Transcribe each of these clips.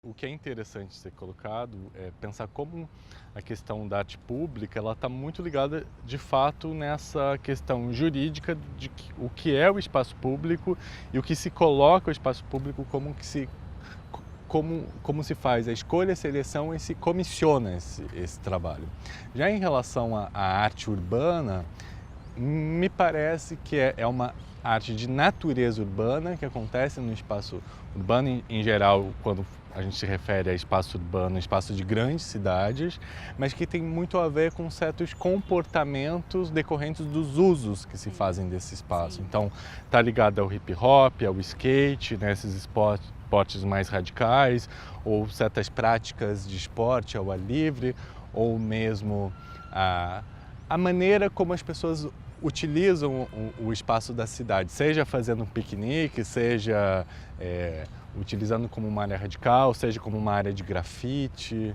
O que é interessante ser colocado é pensar como a questão da arte pública ela está muito ligada, de fato, nessa questão jurídica de o que é o espaço público e o que se coloca o espaço público, como se faz a escolha, a seleção e se comissiona esse trabalho. Já em relação à arte urbana, me parece que é uma arte de natureza urbana que acontece no espaço urbano em geral, quando a gente se refere a espaço urbano, espaço de grandes cidades, mas que tem muito a ver com certos comportamentos decorrentes dos usos que se fazem desse espaço. Sim. Então, está ligado ao hip hop, ao skate, né, esses esportes mais radicais, ou certas práticas de esporte ao ar livre, ou mesmo a maneira como as pessoas utilizam o espaço da cidade, seja fazendo um piquenique, seja utilizando como uma área radical, seja como uma área de grafite.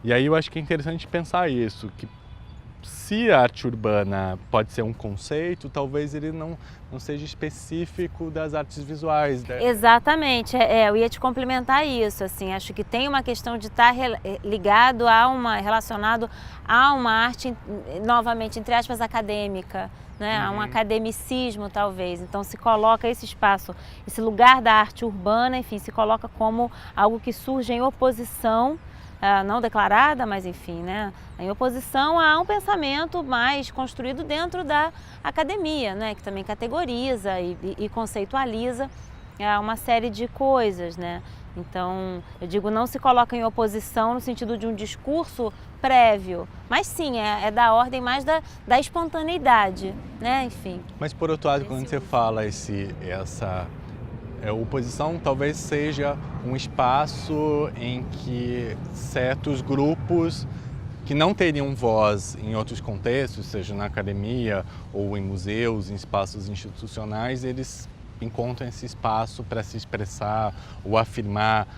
E aí eu acho que é interessante pensar isso, que se a arte urbana pode ser um conceito, talvez ele não seja específico das artes visuais, né? Exatamente, eu ia te complementar isso, assim, acho que tem uma questão de estar ligado relacionado a uma arte, novamente, entre aspas, acadêmica, né? A um academicismo, talvez. Então se coloca esse espaço, esse lugar da arte urbana, enfim, se coloca como algo que surge em oposição, não declarada, mas enfim, né, em oposição a um pensamento mais construído dentro da academia, né, que também categoriza e conceitualiza uma série de coisas, né. Então, eu digo, não se coloca em oposição no sentido de um discurso prévio, mas sim, é da ordem mais da espontaneidade, né, enfim. Mas por outro lado, quando você fala essa oposição, talvez seja um espaço em que certos grupos que não teriam voz em outros contextos, seja na academia ou em museus, em espaços institucionais, eles encontram esse espaço para se expressar ou afirmar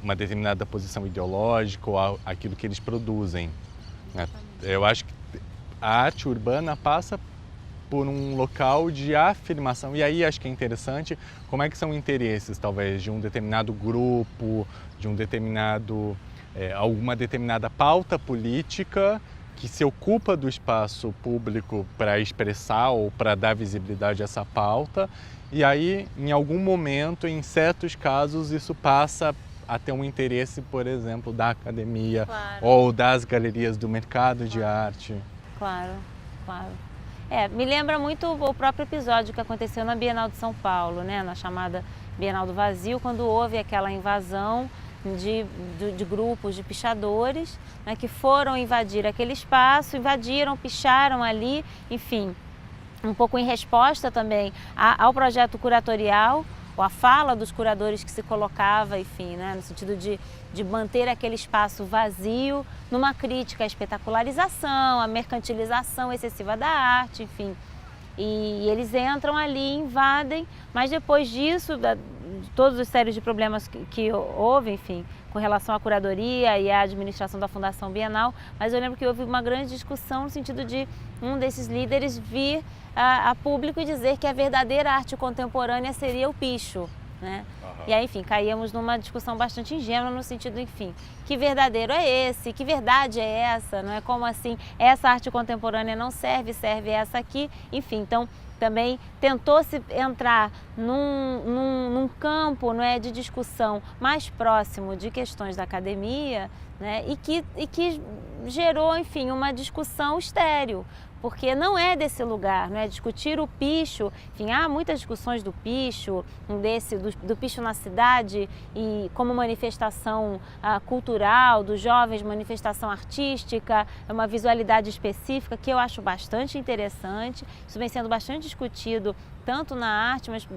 uma determinada posição ideológica ou aquilo que eles produzem, né? Eu acho que a arte urbana passa por um local de afirmação. E aí acho que é interessante como é que são interesses, talvez, de um determinado grupo, de um determinado, alguma determinada pauta política que se ocupa do espaço público para expressar ou para dar visibilidade a essa pauta. E aí, em algum momento, em certos casos, isso passa a ter um interesse, por exemplo, da academia, Claro. ou das galerias do mercado de arte. Claro, claro. Me lembra muito o próprio episódio que aconteceu na Bienal de São Paulo, né, na chamada Bienal do Vazio, quando houve aquela invasão de grupos de pichadores, né, que foram invadir aquele espaço, invadiram, picharam ali, enfim, um pouco em resposta também ao projeto curatorial, ou a fala dos curadores que se colocava, enfim, né, no sentido de manter aquele espaço vazio, numa crítica à espetacularização, à mercantilização excessiva da arte, enfim. E eles entram ali, invadem, mas depois disso, de todos os sérios de problemas que houve, enfim, com relação à curadoria e à administração da Fundação Bienal, mas eu lembro que houve uma grande discussão no sentido de um desses líderes vir a público e dizer que a verdadeira arte contemporânea seria o picho, né? E aí, enfim, caíamos numa discussão bastante ingênua no sentido, enfim, que verdadeiro é esse? Que verdade é essa? Não é como assim, essa arte contemporânea não serve, serve essa aqui, enfim, então também tentou-se entrar num campo, não é, de discussão mais próximo de questões da academia, né, e que gerou, enfim, uma discussão estéril, porque não é desse lugar, não é discutir o picho, enfim, há muitas discussões do picho, do picho na cidade e como manifestação cultural dos jovens, manifestação artística, uma visualidade específica que eu acho bastante interessante, isso vem sendo bastante discutido tanto na arte, mas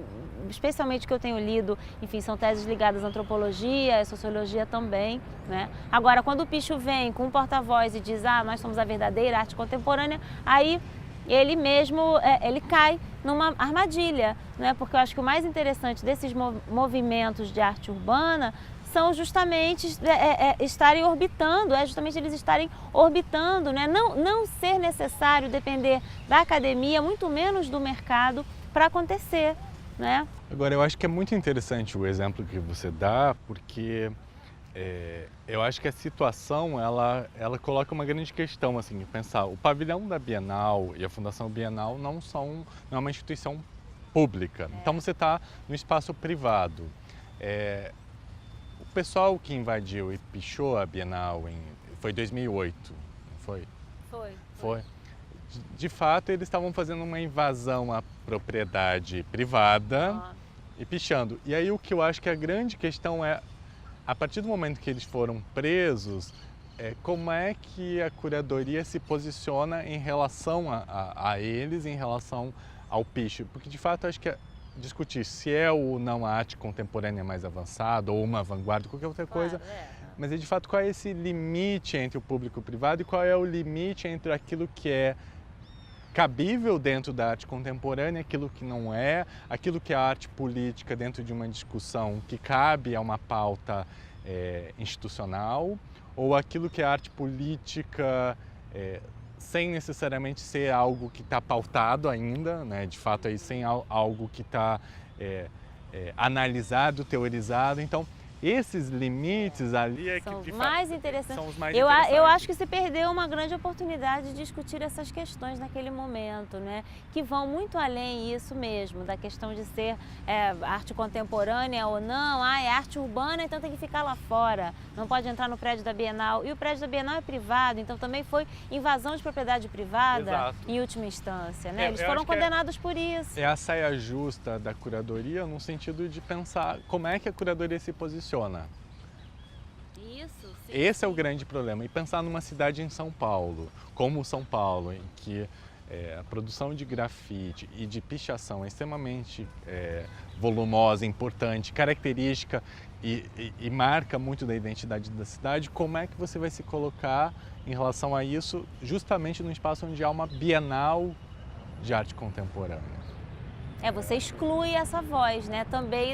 especialmente o que eu tenho lido, enfim, são teses ligadas à antropologia, à sociologia também, né? Agora, quando o picho vem com um porta-voz e diz, nós somos a verdadeira arte contemporânea, aí ele mesmo, ele cai numa armadilha, né? Porque eu acho que o mais interessante desses movimentos de arte urbana são justamente estarem orbitando, justamente eles estarem orbitando, né? Não ser necessário depender da academia, muito menos do mercado, para acontecer, né? Agora, eu acho que é muito interessante o exemplo que você dá, porque eu acho que a situação, ela coloca uma grande questão, assim, pensar, o pavilhão da Bienal e a Fundação Bienal não é uma instituição pública, então você está no espaço privado. O pessoal que invadiu e pichou a Bienal foi em 2008, não foi? Foi. De fato, eles estavam fazendo uma invasão à propriedade privada e pichando. E aí o que eu acho que a grande questão é, a partir do momento que eles foram presos, como é que a curadoria se posiciona em relação a eles, em relação ao picho? Porque de fato eu acho que discutir se é ou não a arte contemporânea mais avançada ou uma vanguarda, qualquer outra coisa, mas de fato qual é esse limite entre o público e o privado e qual é o limite entre aquilo que é cabível dentro da arte contemporânea, aquilo que não é, aquilo que é arte política dentro de uma discussão que cabe a uma pauta institucional, ou aquilo que é arte política sem necessariamente ser algo que está pautado ainda, né? De fato, aí, sem algo que está analisado, teorizado. Então, esses limites ali são que os mais interessantes. São os mais eu interessantes. Eu acho que se perdeu uma grande oportunidade de discutir essas questões naquele momento, né? Que vão muito além isso mesmo, da questão de ser arte contemporânea ou não, é arte urbana, então tem que ficar lá fora, não pode entrar no prédio da Bienal. E o prédio da Bienal é privado, então também foi invasão de propriedade privada. Exato. Em última instância, né? Eles foram condenados por isso. É a saia justa da curadoria no sentido de pensar como é que a curadoria se posiciona. Isso, sim, esse é o grande problema. E pensar numa cidade em São Paulo, como São Paulo, em que a produção de grafite e de pichação é extremamente volumosa, importante, característica e marca muito da identidade da cidade, como é que você vai se colocar em relação a isso justamente num espaço onde há uma Bienal de arte contemporânea? Você exclui essa voz, né? Também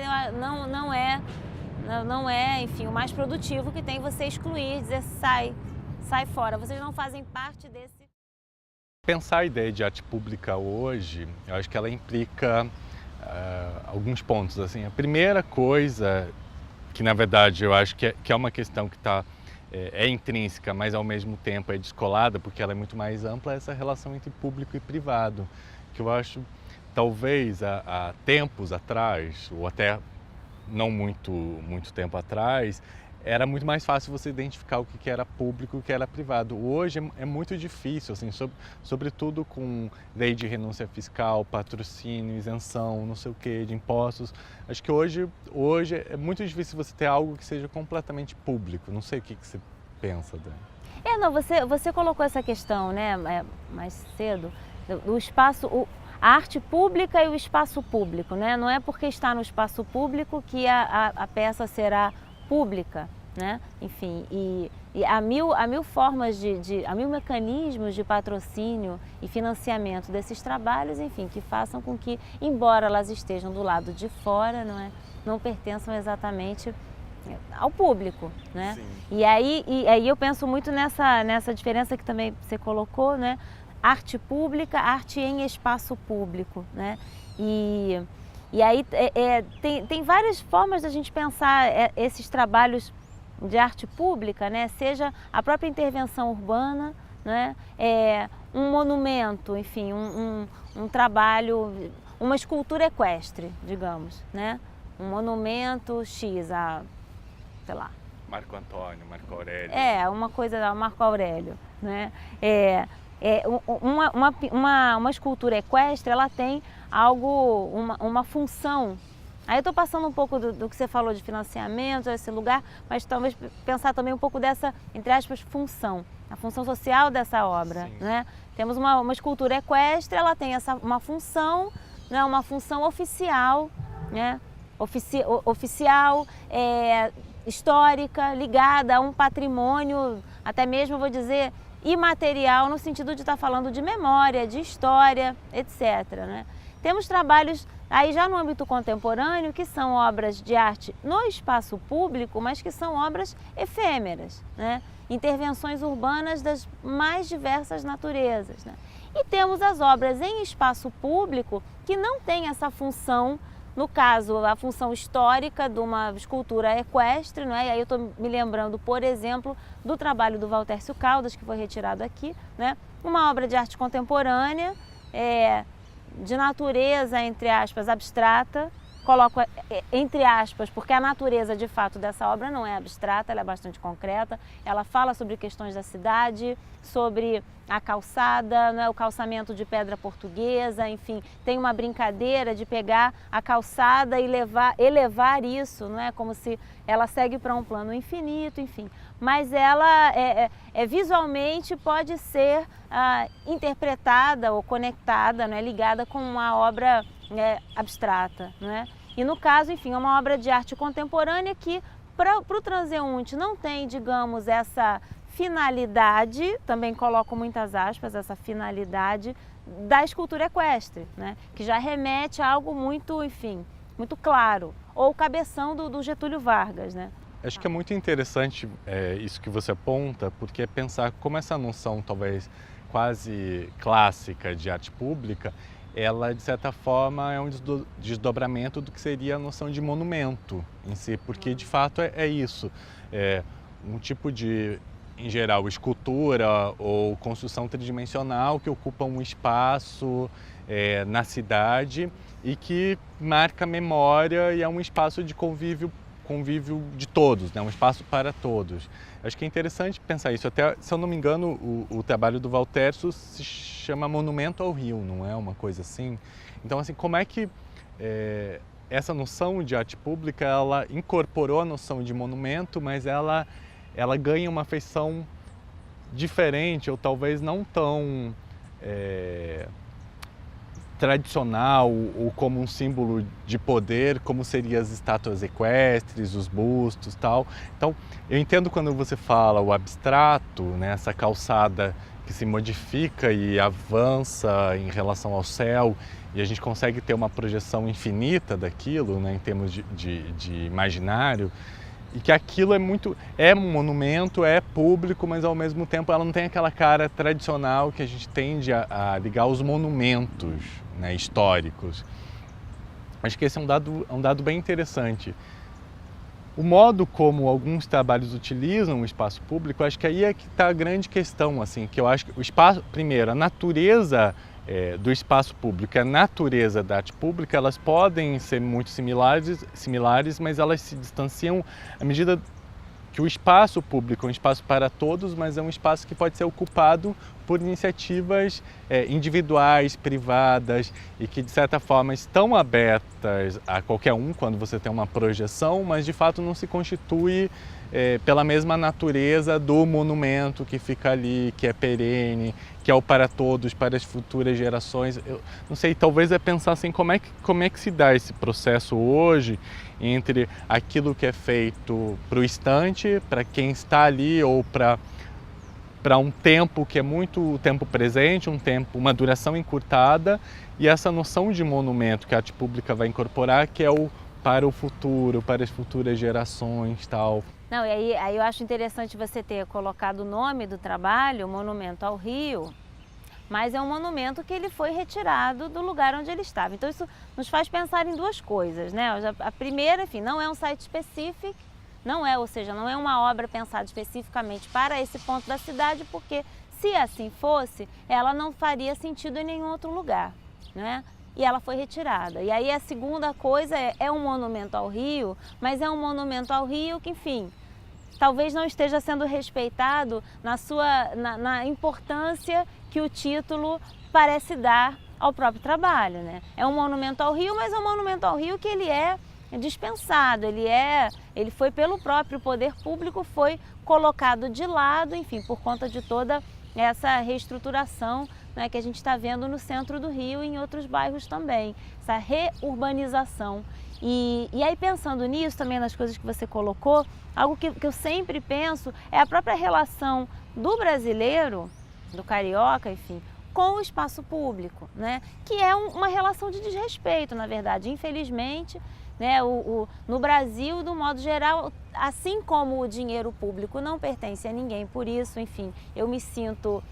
não é, enfim, o mais produtivo que tem você excluir, dizer sai fora, vocês não fazem parte desse... Pensar a ideia de arte pública hoje, eu acho que ela implica alguns pontos. Assim, a primeira coisa, que na verdade eu acho que é uma questão que é intrínseca, mas ao mesmo tempo é descolada, porque ela é muito mais ampla, é essa relação entre público e privado, que eu acho, talvez há tempos atrás, ou até não muito tempo atrás, era muito mais fácil você identificar o que era público e o que era privado. Hoje é muito difícil, assim, sobretudo com lei de renúncia fiscal, patrocínio, isenção, não sei o que, de impostos. Acho que hoje é muito difícil você ter algo que seja completamente público. Não sei o que você pensa, Dani. Não, você colocou essa questão, né, mais cedo, do espaço... A arte pública e o espaço público, né? Não é porque está no espaço público que a peça será pública, né? Enfim, e há mil formas há mil mecanismos de patrocínio e financiamento desses trabalhos, enfim, que façam com que, embora elas estejam do lado de fora, não pertençam exatamente ao público, né? Sim. E aí eu penso muito nessa diferença que também você colocou, né? Arte pública, arte em espaço público, né? E aí tem várias formas da gente pensar esses trabalhos de arte pública, né? Seja a própria intervenção urbana, né? Um monumento, enfim, um trabalho, uma escultura equestre, digamos, né? Um monumento X, sei lá. Marco Antônio, Marco Aurélio. Uma coisa da Marco Aurélio, né? Uma escultura equestre, ela tem uma função. Aí eu estou passando um pouco do que você falou de financiamento, esse lugar, mas talvez pensar também um pouco dessa, entre aspas, função, a função social dessa obra, né? Temos uma escultura equestre, ela tem uma função, né? Uma função oficial, né? Oficial, histórica, ligada a um patrimônio, até mesmo, vou dizer, imaterial, no sentido de estar falando de memória, de história, etc. Né? Temos trabalhos aí já no âmbito contemporâneo que são obras de arte no espaço público, mas que são obras efêmeras, né? Intervenções urbanas das mais diversas naturezas. Né? E temos as obras em espaço público que não têm essa função No caso, a função histórica de uma escultura equestre, não é? E aí eu estou me lembrando, por exemplo, do trabalho do Valtércio Caldas, que foi retirado aqui, né? Uma obra de arte contemporânea, de natureza, entre aspas, abstrata. Coloco entre aspas, porque a natureza de fato dessa obra não é abstrata, ela é bastante concreta. Ela fala sobre questões da cidade, sobre a calçada, né, o calçamento de pedra portuguesa, enfim, tem uma brincadeira de pegar a calçada e elevar isso, não é como se ela segue para um plano infinito, enfim. Mas ela visualmente pode ser interpretada ou conectada, não é, ligada com uma obra abstrata, né? E no caso, enfim, é uma obra de arte contemporânea que para o transeunte não tem, digamos, essa finalidade, também coloco muitas aspas, essa finalidade da escultura equestre, né? Que já remete a algo muito, enfim, muito claro, ou o cabeção do Getúlio Vargas, né? Acho que é muito interessante isso que você aponta, porque é pensar como essa noção talvez quase clássica de arte pública, ela de certa forma é um desdobramento do que seria a noção de monumento em si, porque de fato é isso, um tipo de, em geral, escultura ou construção tridimensional que ocupa um espaço na cidade e que marca memória e é um espaço de convívio de todos, né? Um espaço para todos. Acho que é interessante pensar isso. Até, se eu não me engano, o trabalho do Valtércio se chama Monumento ao Rio, não é uma coisa assim? Então, assim, como é que essa noção de arte pública, ela incorporou a noção de monumento, mas ela ganha uma feição diferente, ou talvez não tão tradicional ou como um símbolo de poder, como seriam as estátuas equestres, os bustos, tal. Então, eu entendo quando você fala o abstrato, né, essa calçada que se modifica e avança em relação ao céu e a gente consegue ter uma projeção infinita daquilo, né, em termos de imaginário, e que aquilo é um monumento, é público, mas ao mesmo tempo ela não tem aquela cara tradicional que a gente tende a ligar aos monumentos, né, históricos. Acho que esse é um dado bem interessante. O modo como alguns trabalhos utilizam o espaço público, acho que aí é que está a grande questão, assim, que eu acho que o espaço, primeiro, a natureza do espaço público e a natureza da arte pública, elas podem ser muito similares, mas elas se distanciam à medida que o espaço público é um espaço para todos, mas é um espaço que pode ser ocupado por iniciativas individuais, privadas, e que de certa forma estão abertas a qualquer um quando você tem uma projeção, mas de fato não se constitui pela mesma natureza do monumento que fica ali, que é perene, que é o para todos, para as futuras gerações. Eu não sei, talvez é pensar assim, como é que se dá esse processo hoje entre aquilo que é feito para o instante, para quem está ali, ou para um tempo que é muito o tempo presente, uma duração encurtada, e essa noção de monumento que a arte pública vai incorporar, que é o para o futuro, para as futuras gerações, tal. Não, e aí eu acho interessante você ter colocado o nome do trabalho, Monumento ao Rio, mas é um monumento que ele foi retirado do lugar onde ele estava. Então isso nos faz pensar em duas coisas, né? A primeira, enfim, não é um site específico, ou seja, não é uma obra pensada especificamente para esse ponto da cidade, porque se assim fosse, ela não faria sentido em nenhum outro lugar, né? E ela foi retirada. E aí a segunda coisa é um monumento ao Rio, mas é um monumento ao Rio que, enfim, talvez não esteja sendo respeitado na importância que o título parece dar ao próprio trabalho, né? É um monumento ao Rio, mas é um monumento ao Rio que ele é dispensado, ele foi pelo próprio poder público, foi colocado de lado, enfim, por conta de toda essa reestruturação, né, que a gente está vendo no centro do Rio e em outros bairros também, essa reurbanização. E aí pensando nisso, também nas coisas que você colocou, algo que eu sempre penso é a própria relação do brasileiro, do carioca, enfim, com o espaço público, né? Que é uma relação de desrespeito, na verdade, infelizmente, né? No Brasil, do modo geral, assim como o dinheiro público não pertence a ninguém, por isso, enfim, eu me sinto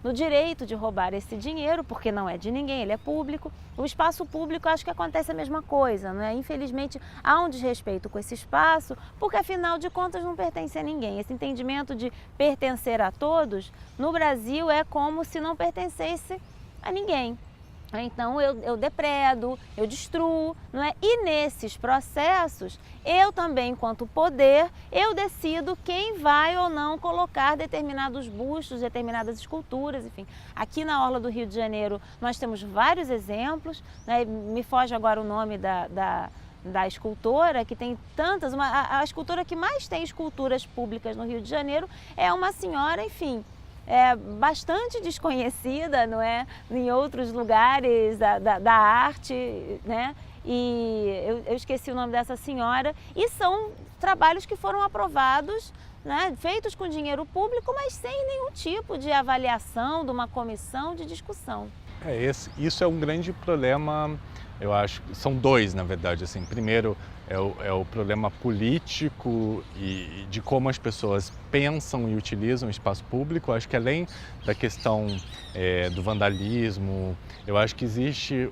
no direito de roubar esse dinheiro, porque não é de ninguém, ele é público. O espaço público, acho que acontece a mesma coisa, não é? Infelizmente, há um desrespeito com esse espaço, porque afinal de contas não pertence a ninguém. Esse entendimento de pertencer a todos, no Brasil, é como se não pertencesse a ninguém. Então eu depredo, eu destruo, não é? E nesses processos, eu também, enquanto poder, eu decido quem vai ou não colocar determinados bustos, determinadas esculturas, enfim. Aqui na Orla do Rio de Janeiro nós temos vários exemplos, né? Me foge agora o nome da escultora, que tem tantas, a escultora que mais tem esculturas públicas no Rio de Janeiro é uma senhora, enfim, bastante desconhecida, não é? Em outros lugares da arte, né? E eu esqueci o nome dessa senhora, e são trabalhos que foram aprovados, né? Feitos com dinheiro público, mas sem nenhum tipo de avaliação, de uma comissão, de discussão. Isso é um grande problema, eu acho. São dois, na verdade. Assim, primeiro é o problema político e de como as pessoas pensam e utilizam o espaço público. Eu acho que além da questão do vandalismo, eu acho que existe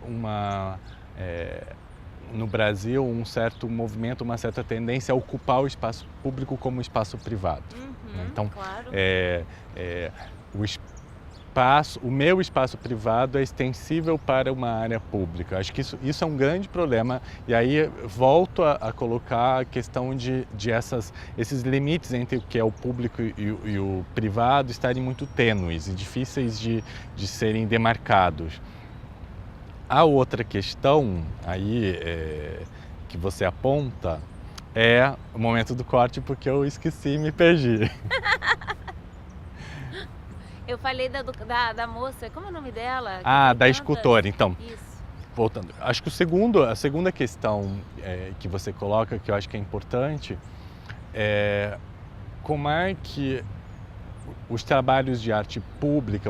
no Brasil um certo movimento, uma certa tendência a ocupar o espaço público como espaço privado. Né? Então, claro. O meu espaço privado é extensível para uma área pública. Acho que isso é um grande problema, e aí volto a colocar a questão de esses limites entre o que é o público e o privado estarem muito tênues e difíceis de serem demarcados. A outra questão aí que você aponta é o momento do corte, porque eu esqueci e me perdi. Eu falei da moça, como é o nome dela? Da escultora, então. Isso. Voltando, acho que a segunda questão que você coloca, que eu acho que é importante, é como é que os trabalhos de arte pública,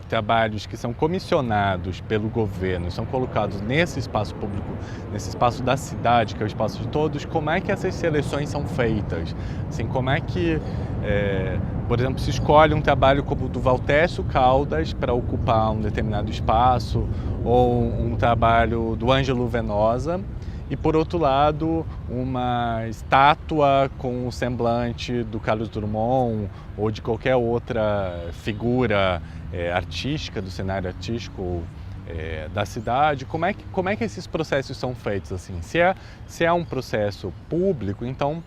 trabalhos que são comissionados pelo governo, são colocados nesse espaço público, nesse espaço da cidade, que é o espaço de todos, como é que essas seleções são feitas? Assim, como é que, por exemplo, se escolhe um trabalho como o do Valtécio Caldas para ocupar um determinado espaço, ou um trabalho do Ângelo Venosa, e, por outro lado, uma estátua com o semblante do Carlos Drummond ou de qualquer outra figura artística, do cenário artístico da cidade. Como é que esses processos são feitos? Assim? Se é um processo público, então,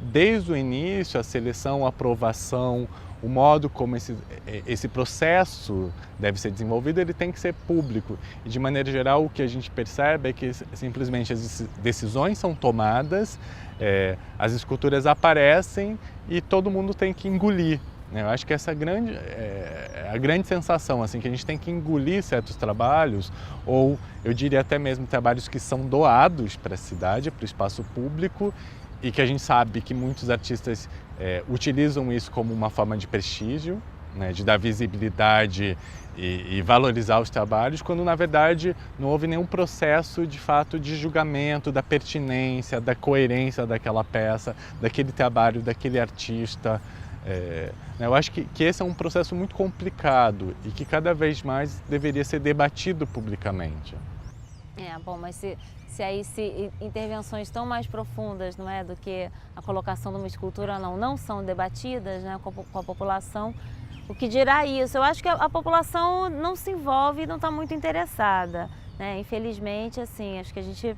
desde o início, a seleção, a aprovação, o modo como esse processo deve ser desenvolvido, ele tem que ser público. E, de maneira geral, o que a gente percebe é que simplesmente as decisões são tomadas, as esculturas aparecem e todo mundo tem que engolir. Eu acho que essa é a grande sensação, assim, que a gente tem que engolir certos trabalhos, ou eu diria até mesmo trabalhos que são doados para a cidade, para o espaço público, e que a gente sabe que muitos artistas utilizam isso como uma forma de prestígio, né, de dar visibilidade e valorizar os trabalhos, quando na verdade não houve nenhum processo de fato de julgamento da pertinência, da coerência daquela peça, daquele trabalho, daquele artista. Eu acho que esse é um processo muito complicado e que cada vez mais deveria ser debatido publicamente. Bom, mas se intervenções tão mais profundas, não é, do que a colocação de uma escultura não são debatidas, né, com a população, o que dirá isso? Eu acho que a população não se envolve e não está muito interessada, né? Infelizmente, assim, acho que a gente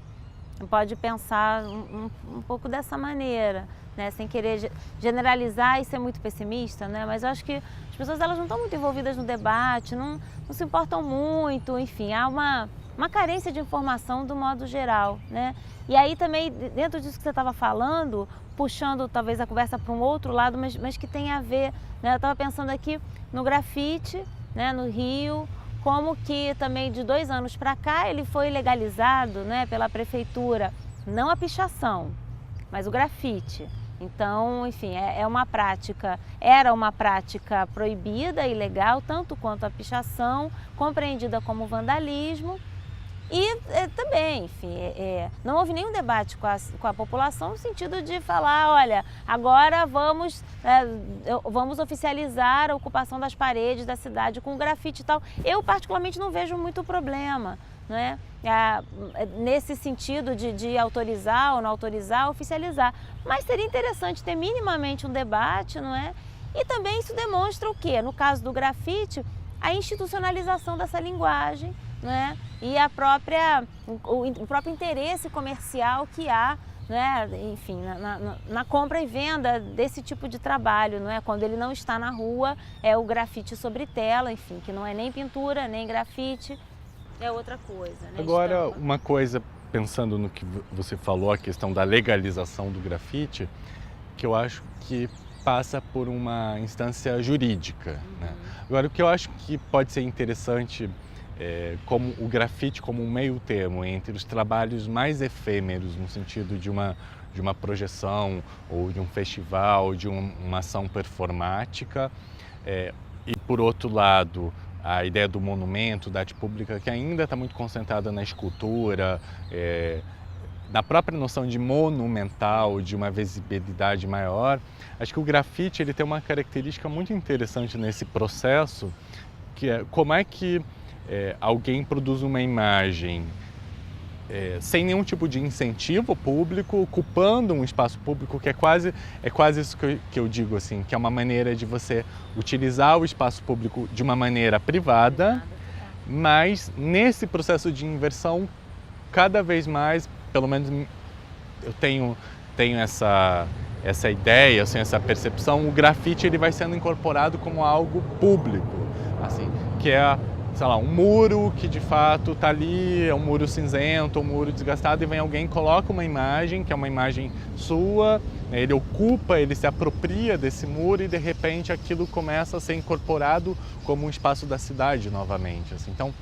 pode pensar um pouco dessa maneira, né, sem querer generalizar e ser muito pessimista, né? Mas eu acho que as pessoas elas não estão muito envolvidas no debate, não se importam muito, enfim, há uma carência de informação do modo geral, né? E aí também, dentro disso que você estava falando, puxando talvez a conversa para um outro lado, mas que tem a ver, né? Eu estava pensando aqui no grafite, né, no Rio, como que também de 2 anos para cá ele foi legalizado, né, pela prefeitura, não a pichação, mas o grafite. Então, enfim, era uma prática proibida, ilegal, tanto quanto a pichação, compreendida como vandalismo. E também, enfim, não houve nenhum debate com a população no sentido de falar, olha, agora vamos oficializar a ocupação das paredes da cidade com grafite e tal. Eu particularmente não vejo muito problema, não é? Nesse sentido de autorizar ou não autorizar, oficializar. Mas seria interessante ter minimamente um debate, não é? E também isso demonstra o quê? No caso do grafite, a institucionalização dessa linguagem, né? E o próprio interesse comercial que há, né? Enfim, na compra e venda desse tipo de trabalho, não é? Quando ele não está na rua, é o grafite sobre tela, enfim, que não é nem pintura, nem grafite, é outra coisa, né? Agora, Estampa. uma coisa, pensando no que você falou, a questão da legalização do grafite, que eu acho que passa por uma instância jurídica, né? Agora, o que eu acho que pode ser interessante como o grafite como um meio termo entre os trabalhos mais efêmeros, no sentido de uma projeção ou de um festival, de uma ação performática, e por outro lado, a ideia do monumento, da arte pública, que ainda está muito concentrada na escultura, na própria noção de monumental, de uma visibilidade maior. Acho que o grafite ele tem uma característica muito interessante nesse processo, que é como é que alguém produz uma imagem sem nenhum tipo de incentivo público, ocupando um espaço público, que é quase isso que eu digo, assim, que é uma maneira de você utilizar o espaço público de uma maneira privada, mas nesse processo de inversão, cada vez mais, pelo menos eu tenho essa ideia, assim, essa percepção, o grafite ele vai sendo incorporado como algo público, assim, que é, sei lá, um muro que de fato está ali, é um muro cinzento, um muro desgastado, e vem alguém, coloca uma imagem, que é uma imagem sua, né, ele ocupa, ele se apropria desse muro e de repente aquilo começa a ser incorporado como um espaço da cidade novamente. Assim. Então,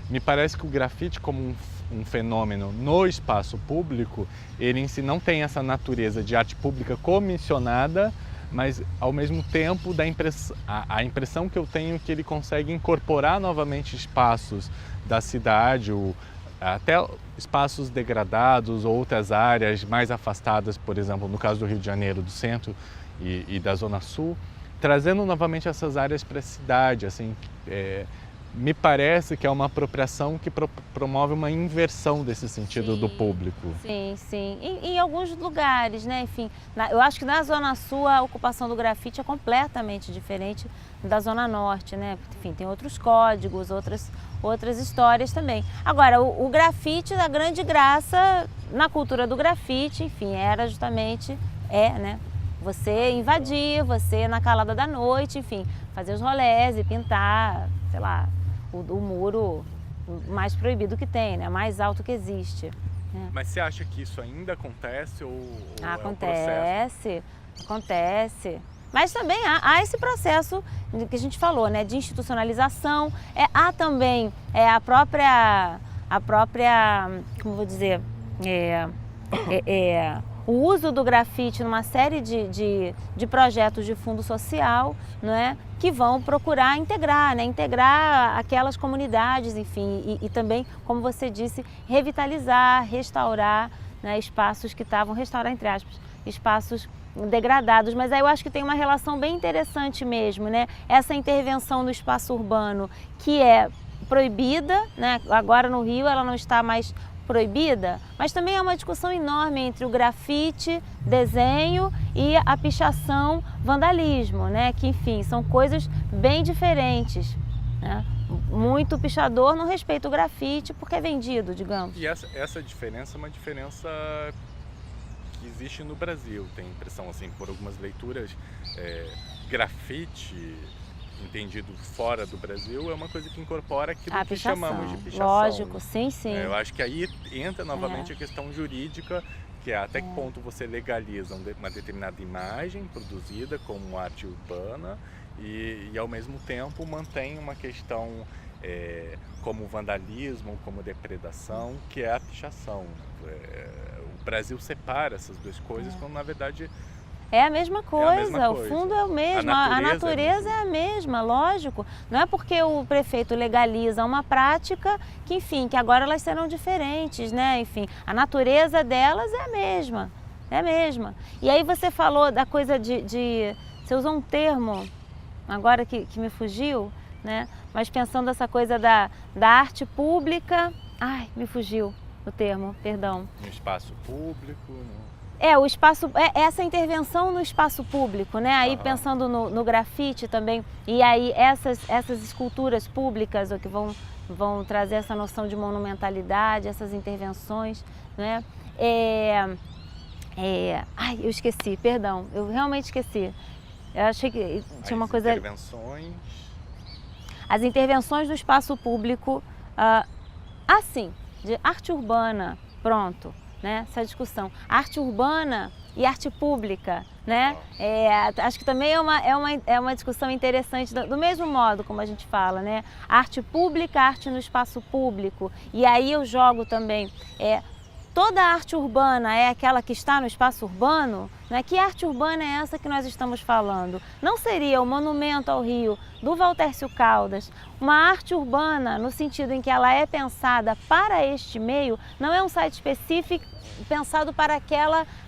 me parece que o grafite como um fenômeno no espaço público, ele em si não tem essa natureza de arte pública comissionada, mas ao mesmo tempo a impressão que eu tenho é que ele consegue incorporar novamente espaços da cidade, até espaços degradados, outras áreas mais afastadas, por exemplo, no caso do Rio de Janeiro, do centro e da Zona Sul, trazendo novamente essas áreas para a cidade, assim, me parece que é uma apropriação que promove uma inversão desse sentido do público. Sim, sim. Em alguns lugares, né? Enfim, eu acho que na Zona Sul a ocupação do grafite é completamente diferente da Zona Norte, né? Enfim, tem outros códigos, outras histórias também. Agora, o grafite, a grande graça na cultura do grafite, enfim, era justamente, né? Você invadir, você na calada da noite, enfim, fazer os rolés e pintar, sei lá, o muro mais proibido que tem, né? Mais alto que existe. Né? Mas você acha que isso ainda acontece ou Acontece, é um processo? Acontece. Mas também há esse processo que a gente falou, né? De institucionalização. Há também a própria, como vou dizer, o uso do grafite numa série de projetos de fundo social, não é? Que vão procurar integrar, né? Integrar aquelas comunidades, enfim, e também, como você disse, revitalizar, restaurar, né? Espaços que estavam, restaurar entre aspas, espaços degradados. Mas aí eu acho que tem uma relação bem interessante mesmo, né? Essa intervenção no espaço urbano que é proibida, né? Agora no Rio ela não está mais proibida, mas também é uma discussão enorme entre o grafite, desenho e a pichação, vandalismo, né? Que, enfim, são coisas bem diferentes, né? Muito pichador não respeita o grafite porque é vendido, digamos. E essa diferença é uma diferença que existe no Brasil, tem impressão, assim, por algumas leituras, grafite entendido fora do Brasil é uma coisa que incorpora aquilo que chamamos de pichação. Lógico, sim, sim. Eu acho que aí entra novamente a questão jurídica, que é até que ponto você legaliza uma determinada imagem produzida como arte urbana e ao mesmo tempo mantém uma questão como vandalismo, como depredação, que é a pichação. O Brasil separa essas duas coisas, quando na verdade É a mesma coisa, mesma o coisa. fundo é o mesmo, a natureza é a mesma, lógico. Não é porque o prefeito legaliza uma prática que, enfim, que agora elas serão diferentes, né? Enfim, a natureza delas é a mesma, é a mesma. E aí você falou da coisa você usou um termo, agora que me fugiu, né? Mas pensando essa coisa da arte pública, ai, me fugiu o termo, perdão. No espaço público, O espaço, essa intervenção no espaço público, né? Aí pensando no grafite também, e aí essas esculturas públicas que vão trazer essa noção de monumentalidade, essas intervenções, né? Ai, eu esqueci, perdão, eu realmente esqueci. Eu achei que tinha uma coisa... As intervenções no espaço público, sim, de arte urbana, pronto. Né, essa discussão, arte urbana e arte pública, né? Acho que também é uma discussão interessante, do mesmo modo como a gente fala, né? Arte pública, arte no espaço público. E aí eu jogo também, toda a arte urbana é aquela que está no espaço urbano, né? Que arte urbana é essa que nós estamos falando? Não seria o monumento ao Rio do Valtércio Caldas uma arte urbana no sentido em que ela é pensada para este meio, não é um site específico pensado para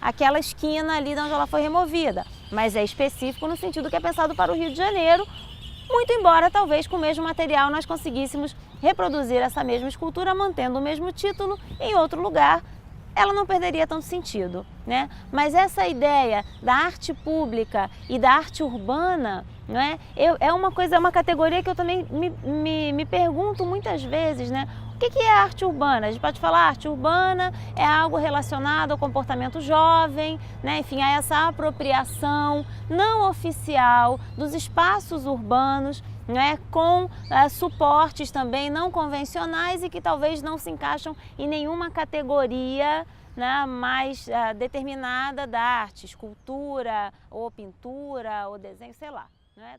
aquela esquina ali de onde ela foi removida, mas é específico no sentido que é pensado para o Rio de Janeiro, muito embora talvez com o mesmo material nós conseguíssemos reproduzir essa mesma escultura mantendo o mesmo título em outro lugar, ela não perderia tanto sentido, né? Mas essa ideia da arte pública e da arte urbana, né? É uma categoria que eu também me pergunto muitas vezes, né? O que é arte urbana? A gente pode falar arte urbana é algo relacionado ao comportamento jovem, né? Enfim, a essa apropriação não oficial dos espaços urbanos, né? Com suportes também não convencionais e que talvez não se encaixam em nenhuma categoria, né, mais determinada da arte, escultura ou pintura ou desenho, sei lá. Né?